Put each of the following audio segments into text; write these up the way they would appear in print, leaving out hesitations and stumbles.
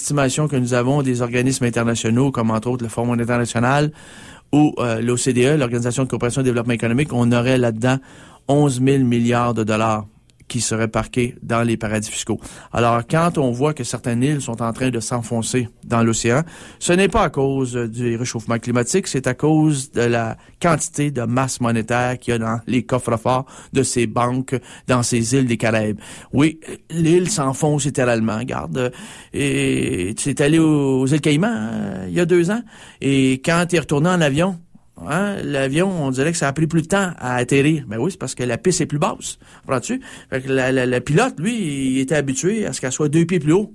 estimations que nous avons des organismes internationaux, comme entre autres le Fonds monétaire international ou l'OCDE, l'Organisation de coopération et de développement économique, on aurait là-dedans 11 000 milliards de dollars qui seraient parqués dans les paradis fiscaux. Alors, quand on voit que certaines îles sont en train de s'enfoncer dans l'océan, ce n'est pas à cause du réchauffement climatique, c'est à cause de la quantité de masse monétaire qu'il y a dans les coffres-forts de ces banques dans ces îles des Caraïbes. Oui, l'île s'enfonce littéralement. Regarde, et tu es allé aux îles Caïmans il y a 2 ans, et quand tu es retourné en avion, l'avion, on dirait que ça a pris plus de temps à atterrir. Ben oui, c'est parce que la piste est plus basse. Comprends-tu? Fait que le pilote, lui, il était habitué à ce qu'elle soit 2 pieds plus haut.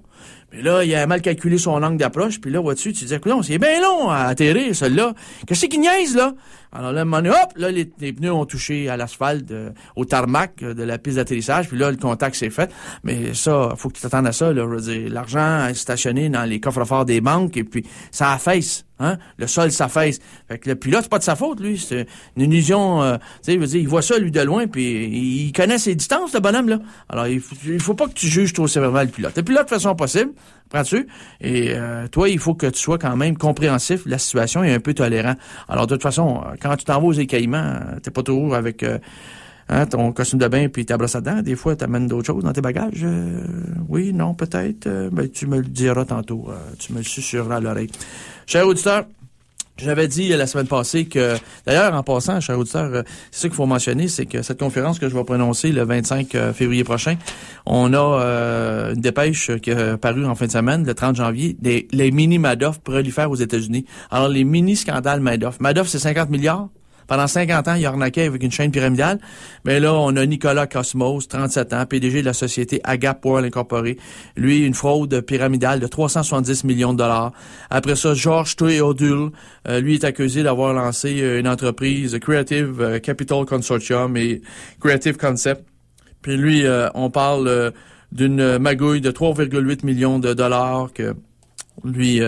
Mais là, il a mal calculé son angle d'approche, puis là, vois-tu, tu disais, non, c'est bien long à atterrir, celui-là. Qu'est-ce qu'il niaise, là? Alors là, à un moment donné, hop, là, les pneus ont touché à l'asphalte, au tarmac de la piste d'atterrissage, puis là, le contact s'est fait. Mais ça, faut que tu t'attendes à ça, là. Je veux dire, l'argent est stationné dans les coffres-forts des banques, et puis ça affaisse, hein? Le sol s'affaisse. Fait que le pilote, c'est pas de sa faute, lui. C'est une illusion, tu sais, je veux dire, il voit ça, lui, de loin, puis il connaît ses distances, le bonhomme, là. Alors, il faut pas que tu juges trop sévèrement le pilote. Le pilote fait son possible. Prends-tu? Et toi, il faut que tu sois quand même compréhensif de la situation et un peu tolérant. Alors, de toute façon, quand tu t'en vas aux îles Caïmans, t'es pas toujours avec ton costume de bain puis ta brosse à dents. Des fois, t'amènes d'autres choses dans tes bagages. Oui, non, peut-être. Ben, tu me le diras tantôt. Tu me le susurreras à l'oreille. Cher auditeur, j'avais dit la semaine passée que, d'ailleurs, en passant, cher auditeur, c'est ça qu'il faut mentionner, c'est que cette conférence que je vais prononcer le 25 février prochain, on a une dépêche qui a paru en fin de semaine, le 30 janvier, les mini-Madoff prolifèrent aux États-Unis. Alors, les mini-scandales Madoff. Madoff, c'est 50 milliards. Pendant 50 ans, il a arnaqué avec une chaîne pyramidale. Mais là, on a Nicolas Cosmos, 37 ans, PDG de la société Agap World Incorporated. Lui, une fraude pyramidale de 370 millions de dollars. Après ça, George O'Doul, lui est accusé d'avoir lancé une entreprise, Creative Capital Consortium et Creative Concept. Puis lui, on parle d'une magouille de 3,8 millions de dollars que lui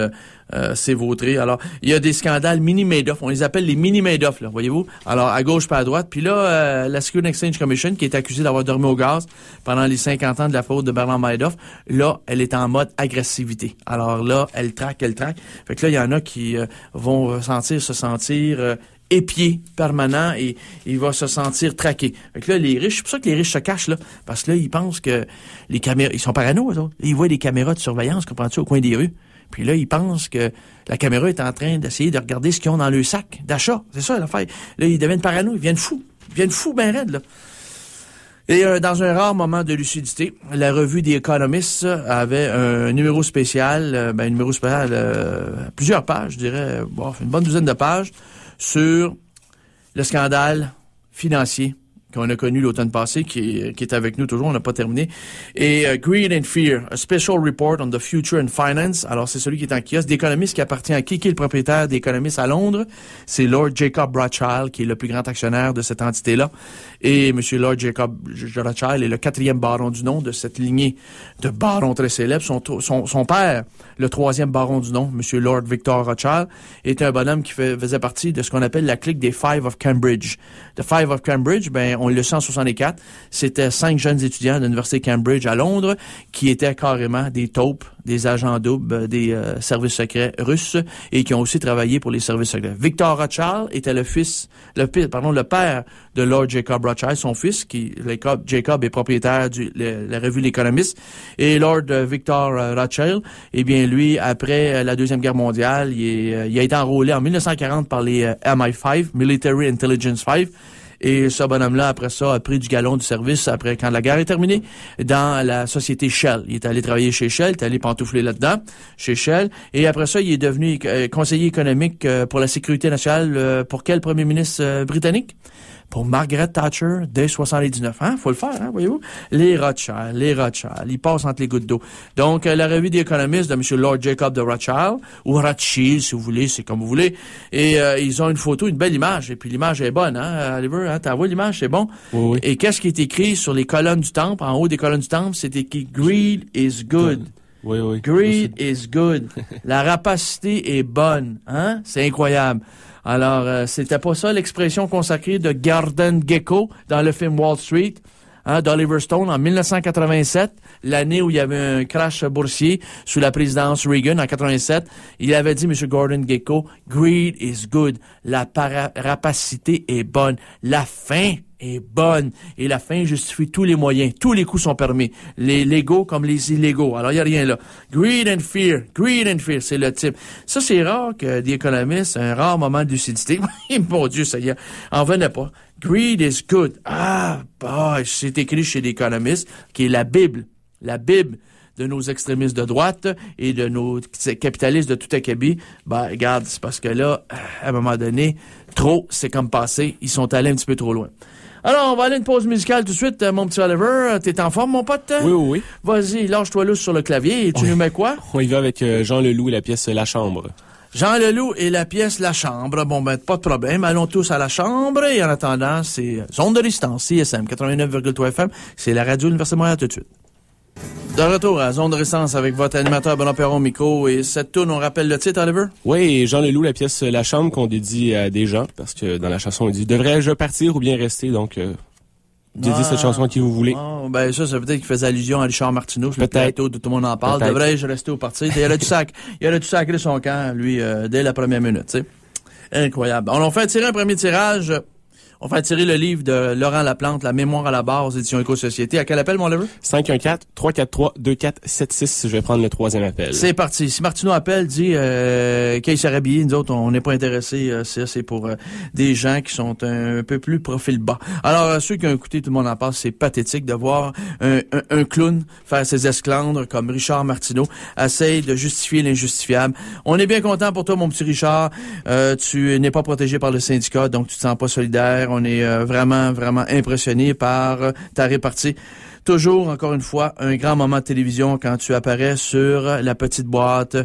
s'est vautré. Alors, il y a des scandales mini-Madoff. On les appelle les mini-Madoff, là, voyez-vous? Alors, à gauche pas à droite. Puis là, la Securities and Exchange Commission, qui est accusée d'avoir dormi au gaz pendant les 50 ans de la fraude de Bernard Madoff, là, elle est en mode agressivité. Alors là, elle traque. Fait que là, il y en a qui vont se sentir épiés permanent et il va se sentir traqué. Fait que là, les riches, c'est pour ça que les riches se cachent, là. Parce que là, ils pensent que les caméras, ils sont parano, eux autres. Ils voient des caméras de surveillance, comprends-tu, au coin des rues. Puis là, ils pensent que la caméra est en train d'essayer de regarder ce qu'ils ont dans le sac d'achat. C'est ça, l'affaire. Là, ils deviennent parano. Ils viennent fous. Ben raides, là. Et dans un rare moment de lucidité, la revue The Economist avait un numéro spécial, plusieurs pages, je dirais, une bonne douzaine de pages, sur le scandale financier qu'on a connu l'automne passé, qui est avec nous toujours, on n'a pas terminé. Et Greed and Fear, a special report on the future and finance. Alors, c'est celui qui est en kiosque. d'Economist qui appartient à qui est le propriétaire d'Economist à Londres? C'est Lord Jacob Rothschild, qui est le plus grand actionnaire de cette entité-là. Et M. Lord Jacob Rothschild est le 4e baron du nom de cette lignée de barons très célèbres. Son père, le 3e baron du nom, M. Lord Victor Rothschild, était un bonhomme qui faisait partie de ce qu'on appelle la clique des Five of Cambridge. The Five of Cambridge, on le sait en 64, c'était 5 jeunes étudiants de l'Université Cambridge à Londres qui étaient carrément des taupes, des agents doubles, des services secrets russes et qui ont aussi travaillé pour les services secrets. Victor Rothschild était le père de Lord Jacob Rothschild, son fils, Jacob est propriétaire de la revue L'Économiste. Et Lord Victor Rothschild, eh bien lui, après la Deuxième Guerre mondiale, il a été enrôlé en 1940 par les MI5, Military Intelligence 5. Et ce bonhomme-là, après ça, a pris du galon du service après quand la guerre est terminée dans la société Shell. Il est allé travailler chez Shell, il est allé pantoufler là-dedans, chez Shell. Et après ça, il est devenu conseiller économique pour la sécurité nationale pour quel premier ministre britannique? Pour Margaret Thatcher dès 79. Faut le faire, voyez-vous? Les Rothschild, ils passent entre les gouttes d'eau. Donc, la revue The Economist de M. Lord Jacob de Rothschild, ou Rothschild, si vous voulez, c'est comme vous voulez. Et ils ont une photo, une belle image. Et puis l'image est bonne, Oliver? T'as vu l'image? C'est bon? Oui. Et qu'est-ce qui est écrit sur les colonnes du temple? En haut des colonnes du temple, c'est écrit « Greed is good ». Oui. Greed is good. La rapacité est bonne, C'est incroyable. Alors, c'était pas ça l'expression consacrée de Gordon Gekko dans le film Wall Street. d'Oliver Stone en 1987, l'année où il y avait un crash boursier sous la présidence Reagan en 87. Il avait dit, M. Gordon Gekko, « Greed is good ». La rapacité est bonne. La faim est bonne. Et la fin justifie tous les moyens. Tous les coups sont permis. Les légaux comme les illégaux. Alors, il n'y a rien là. Greed and fear. Greed and fear, c'est le type. Ça, c'est rare que The Economist, un rare moment de lucidité. Mon Dieu, ça y est. En venait pas. Greed is good. Ah, bah, c'est écrit chez The Economist, qui est la Bible. La Bible de nos extrémistes de droite et de nos capitalistes de tout acabit. Ben, regarde, c'est parce que là, à un moment donné, trop, c'est comme passé. Ils sont allés un petit peu trop loin. Alors, on va aller à une pause musicale tout de suite, mon petit Oliver. T'es en forme, mon pote? Oui. Vas-y, lâche-toi lousse sur le clavier et tu nous mets quoi? On y va avec Jean Leloup et la pièce La Chambre. Jean Leloup et la pièce La Chambre. Bon, ben, pas de problème. Allons tous à la chambre. Et en attendant, c'est Zone de Résistance, CSM 89,3 FM. C'est la radio de l'Université de Montréal tout de suite. De retour à Zone de Résistance avec votre animateur Benoît Perron au micro. Et cette tourne, on rappelle le titre, Oliver? Oui, Jean Leloup, la pièce La Chambre qu'on dédie à des gens, parce que dans la chanson, il dit « Devrais-je partir ou bien rester? » Donc, dédiez cette chanson à qui vous voulez. Oh, ben ça peut-être qu'il faisait allusion à Richard Martineau. Peut-être. Tout le monde en parle. Devrais-je rester au parti? Il aurait dû sacrer son camp, lui, dès la première minute, tu sais. Incroyable. On fait tirer un premier tirage. On fait tirer le livre de Laurent Laplante, La mémoire à la base, édition Éco-Société. À quel appel, mon lever? 514-343-2476. Je vais prendre le troisième appel. C'est parti. Si Martineau appelle, dit qu'il s'est rhabillé. Nous autres, on n'est pas intéressés. C'est pour des gens qui sont un peu plus profil bas. Alors, ceux qui ont écouté, tout le monde en parle, c'est pathétique de voir un clown faire ses esclandres comme Richard Martineau essaye de justifier l'injustifiable. On est bien content pour toi, mon petit Richard. Tu n'es pas protégé par le syndicat, donc tu te sens pas solidaire. On est vraiment, vraiment impressionné par ta répartie. Toujours, encore une fois, un grand moment de télévision quand tu apparais sur la petite boîte.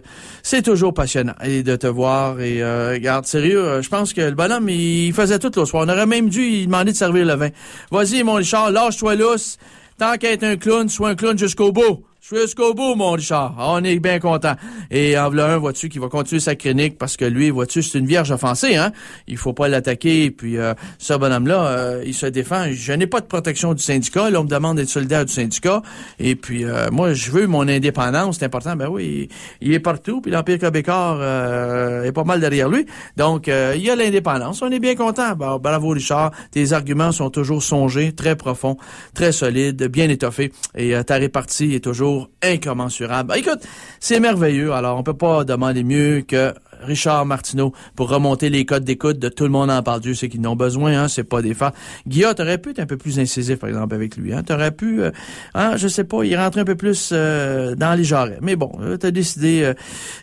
C'est toujours passionnant et de te voir. Et regarde, sérieux, je pense que le bonhomme, il faisait tout le soir. On aurait même dû lui demander de servir le vin. Vas-y, mon Richard, lâche-toi lousse. Tant qu'à être un clown, sois un clown jusqu'au bout. Jusqu'au bout, mon Richard. On est bien content. Et en voilà un, vois-tu, qui va continuer sa chronique parce que lui, vois-tu, c'est une vierge offensée, hein. Il faut pas l'attaquer. Puis ce bonhomme-là, il se défend. Je n'ai pas de protection du syndicat. Là, on me demande d'être solidaire du syndicat. Et puis, moi, je veux mon indépendance. C'est important. Ben oui, il est partout. Puis l'Empire québécois est pas mal derrière lui. Donc, il y a l'indépendance. On est bien content. Bon, bravo, Richard. Tes arguments sont toujours songés, très profonds, très solides, bien étoffés. Et ta répartie est toujours incommensurable. Écoute, c'est merveilleux. Alors, on peut pas demander mieux que Richard Martineau pour remonter les codes d'écoute de Tout le monde en parle. Dieu sait qu'ils n'ont besoin, hein, c'est pas des fards. Guillaume, t'aurais pu être un peu plus incisif, par exemple, avec lui, hein. T'aurais pu, je sais pas, il rentrer un peu plus dans les jarrets. Mais bon, t'as décidé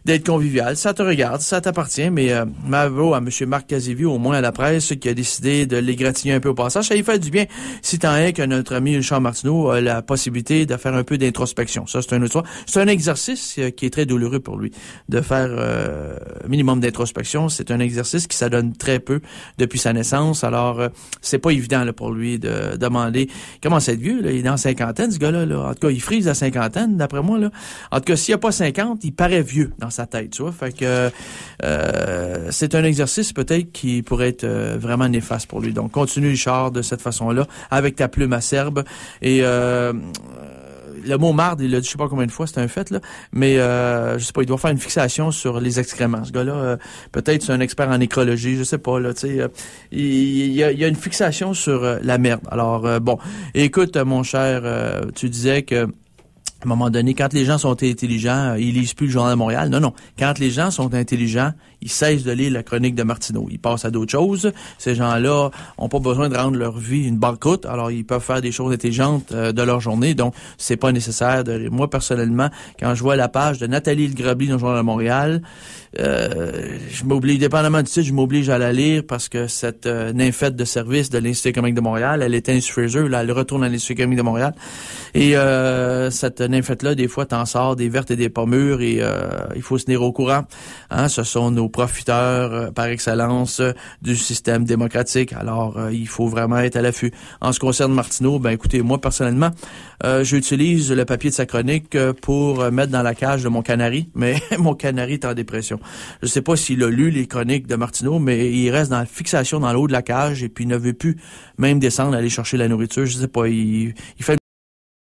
d'être convivial. Ça te regarde, ça t'appartient, mais bravo à M. Marc Caséville, au moins à la presse, qui a décidé de l'égratigner un peu au passage. Ça lui fait du bien, si tant est que notre ami Richard Martineau a la possibilité de faire un peu d'introspection. Ça, c'est une autre histoire. C'est un exercice qui est très douloureux pour lui, de faire minimum d'introspection. C'est un exercice qui s'adonne très peu depuis sa naissance. Alors, c'est pas évident là, pour lui de demander comment c'est vieux. Là. Il est dans la cinquantaine, ce gars-là. Là. En tout cas, il frise la cinquantaine, d'après moi. Là. En tout cas, s'il n'y a pas 50, il paraît vieux dans sa tête. Tu vois? Fait que c'est un exercice peut-être qui pourrait être vraiment néfaste pour lui. Donc, continue, Richard, de cette façon-là, avec ta plume acerbe. Et le mot marde, il l'a dit je sais pas combien de fois, c'est un fait, là. Mais je sais pas, il doit faire une fixation sur les excréments. Ce gars-là, peut-être c'est un expert en écologie, je sais pas, là, tu sais. Il y a une fixation sur la merde. Alors, bon. Écoute, mon cher, tu disais que à un moment donné, quand les gens sont intelligents, ils lisent plus le Journal de Montréal. Non. Quand les gens sont intelligents, ils cessent de lire la chronique de Martineau. Ils passent à d'autres choses. Ces gens-là ont pas besoin de rendre leur vie une banqueroute. Alors, ils peuvent faire des choses intelligentes de leur journée. Donc, c'est pas nécessaire de... Moi, personnellement, quand je vois la page de Nathalie Grobly dans le Journal de Montréal, je m'oblige, dépendamment du titre, je m'oblige à la lire parce que cette nymphette de service de l'Institut économique de Montréal, elle était à Fraser, là, elle retourne à l'Institut économique de Montréal. Et cette nymphètes-là, des fois, t'en sors des vertes et des pas mûres et il faut se tenir au courant. Hein, ce sont nos profiteurs par excellence du système démocratique. Alors, il faut vraiment être à l'affût. En ce qui concerne Martineau, ben écoutez, moi, personnellement, j'utilise le papier de sa chronique pour mettre dans la cage de mon canari, mais mon canari est en dépression. Je sais pas s'il a lu les chroniques de Martineau, mais il reste dans la fixation dans le haut de la cage et puis il ne veut plus même descendre, aller chercher la nourriture. Je sais pas, il fait